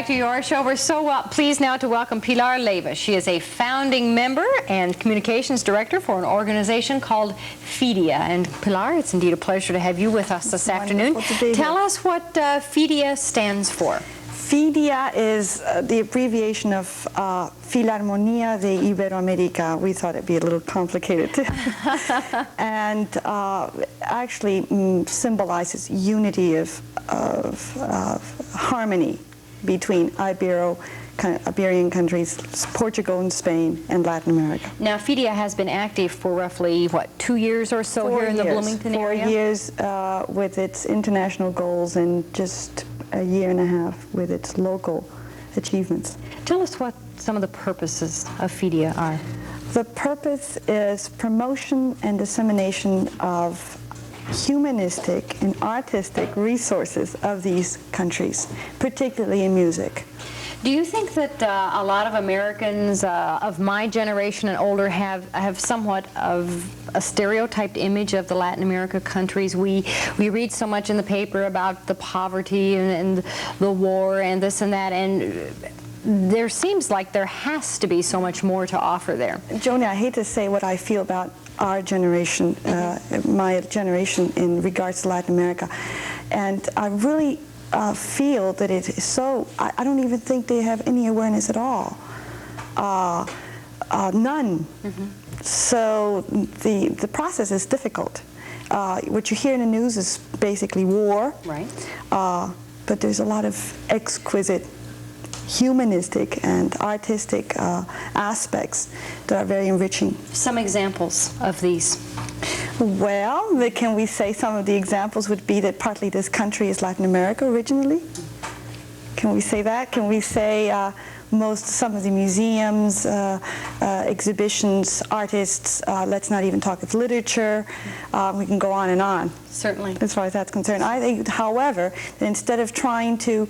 to YourShow. We're so pleased now to welcome Pilar Leyva. She is a founding member and communications director for an organization called FIDIA. And Pilar, it's indeed a pleasure to have you with us this afternoon. Tell us what FIDIA stands for. FIDIA is the abbreviation of Filarmonía de Iberoamérica. We thought it'd be a little complicated. And actually symbolizes unity of harmony between Iberian countries, Portugal and Spain, and Latin America. Now, FIDIA has been active for roughly, what, 2 years or so here in the Bloomington area? 4 years with its international goals and just a year and a half with its local achievements. Tell us what some of the purposes of FIDIA are. The purpose is promotion and dissemination of humanistic and artistic resources of these countries, particularly in music. Do you think that a lot of Americans of my generation and older have somewhat of a stereotyped image of the Latin America countries? We read so much in the paper about the poverty and the war and this and that, and there seems like there has to be so much more to offer there. Joni, I hate to say what I feel about our generation, my generation in regards to Latin America, and I really feel that it is so, I don't even think they have any awareness at all. None. So the process is difficult. What you hear in the news is basically war. Right. But there's a lot of exquisite humanistic and artistic aspects that are very enriching. Some examples of these. Well, can we say some of the examples would be that partly this country is Latin America originally? Can we say that? Can we say some of the museums, exhibitions, artists, let's not even talk of literature, we can go on and on. Certainly. As far as that's concerned. I think, however, that instead of trying to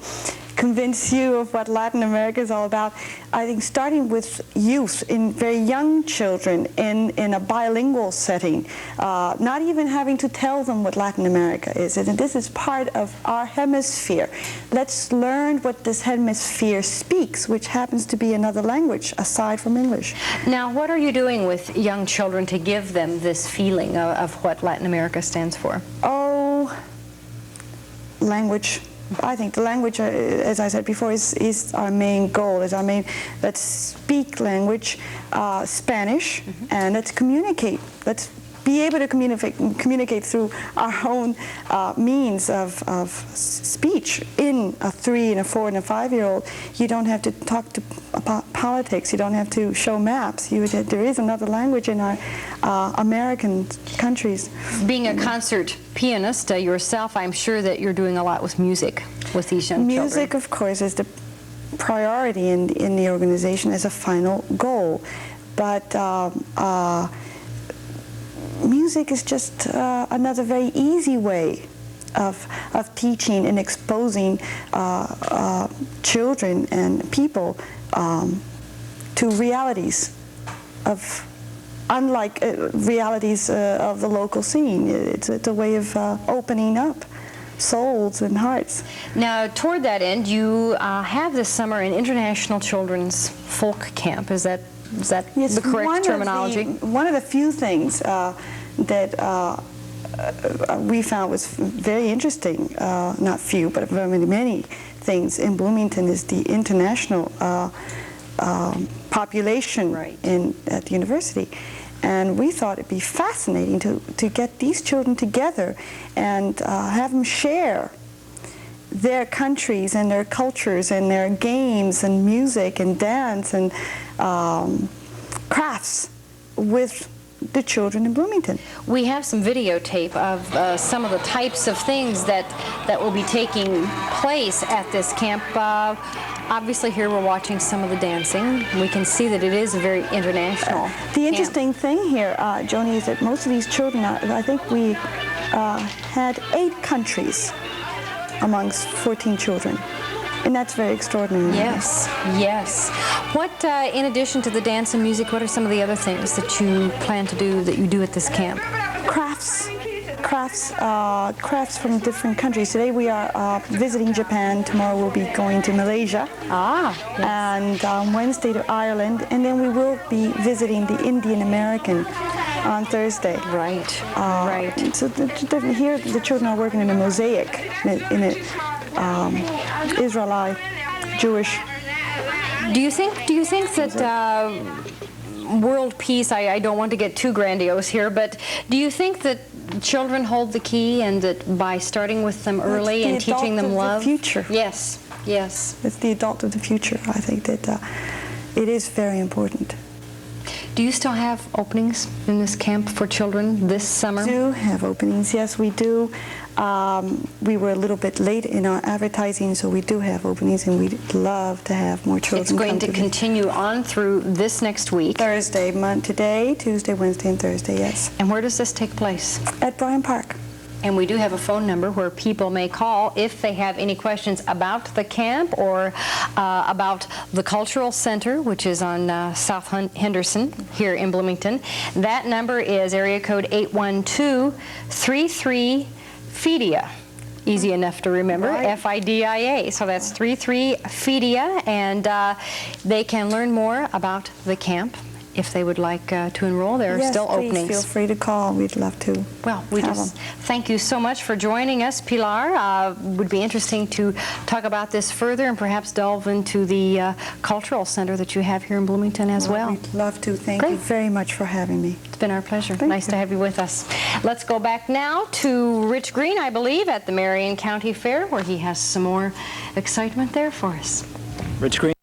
convince you of what Latin America is all about, I think starting with youth, in very young children, in a bilingual setting, not even having to tell them what Latin America is. And this is part of our hemisphere. Let's learn what this hemisphere speaks, which happens to be another language aside from English. Now, what are you doing with young children to give them this feeling of what Latin America stands for? Oh, language. I think the language, as I said before, is our main goal, is our main, let's speak language, Spanish, and let's communicate. Let's be able to communicate through our own means of speech. In a 3 and a 4 and a 5-year-old, you don't have to talk about politics, you don't have to show maps. There is another language in our American countries. Being a concert pianist yourself, I'm sure that you're doing a lot with music with these young children. Music, of course, is the priority in the organization as a final goal. But music is just another very easy way of teaching and exposing children and people to realities of unlike realities of the local scene. It's a way of opening up souls and hearts. Now, toward that end, you have this summer an international children's folk camp. Is that yes, the correct terminology? One of the few things that we found was very interesting, not few, but very many things in Bloomington, is the international population at the university. And we thought it'd be fascinating to get these children together and have them share their countries and their cultures and their games and music and dance and crafts with the children in Bloomington. We have some videotape of some of the types of things that will be taking place at this camp. Obviously here we're watching some of the dancing. We can see that it is a very international The interesting thing here, Joni, is that most of these children, I think we had 8 countries amongst 14 children. And that's very extraordinary. Yes, yes. What, in addition to the dance and music, what are some of the other things that you plan to do, that you do at this camp? Crafts. crafts from different countries. Today we are visiting Japan. Tomorrow we'll be going to Malaysia. Yes. And on Wednesday to Ireland. And then we will be visiting the Indian American on Thursday. Right, right. So here the children are working in a mosaic, in a Israelite, Jewish. Do you think that world peace, I don't want to get too grandiose here, but do you think that children hold the key, and that by starting with them early and teaching them love? The future. Yes, yes. It's the adult of the future. I think that it is very important. Do you still have openings in this camp for children this summer? We do have openings, yes, we do. We were a little bit late in our advertising, so we do have openings, and we'd love to have more children. It's going to continue on through this next week. Thursday, today, Tuesday, Wednesday, and Thursday, yes. And where does this take place? At Bryant Park. And we do have a phone number where people may call if they have any questions about the camp or about the Cultural Center, which is on South Henderson here in Bloomington. That number is area code 812-33-FIDIA. Easy enough to remember, Right. F-I-D-I-A. So that's 33-FIDIA, and they can learn more about the camp. If they would like to enroll, there are still openings. Yes, feel free to call. We'd love to. Well, we just thank you so much for joining us, Pilar. Would be interesting to talk about this further and perhaps delve into the cultural center that you have here in Bloomington as well. We'd love to. Thank you very much for having me. It's been our pleasure. Thank Nice you. to have you with us. Let's go back now to Rich Green, I believe, at the Marion County Fair, where he has some more excitement there for us. Rich Green.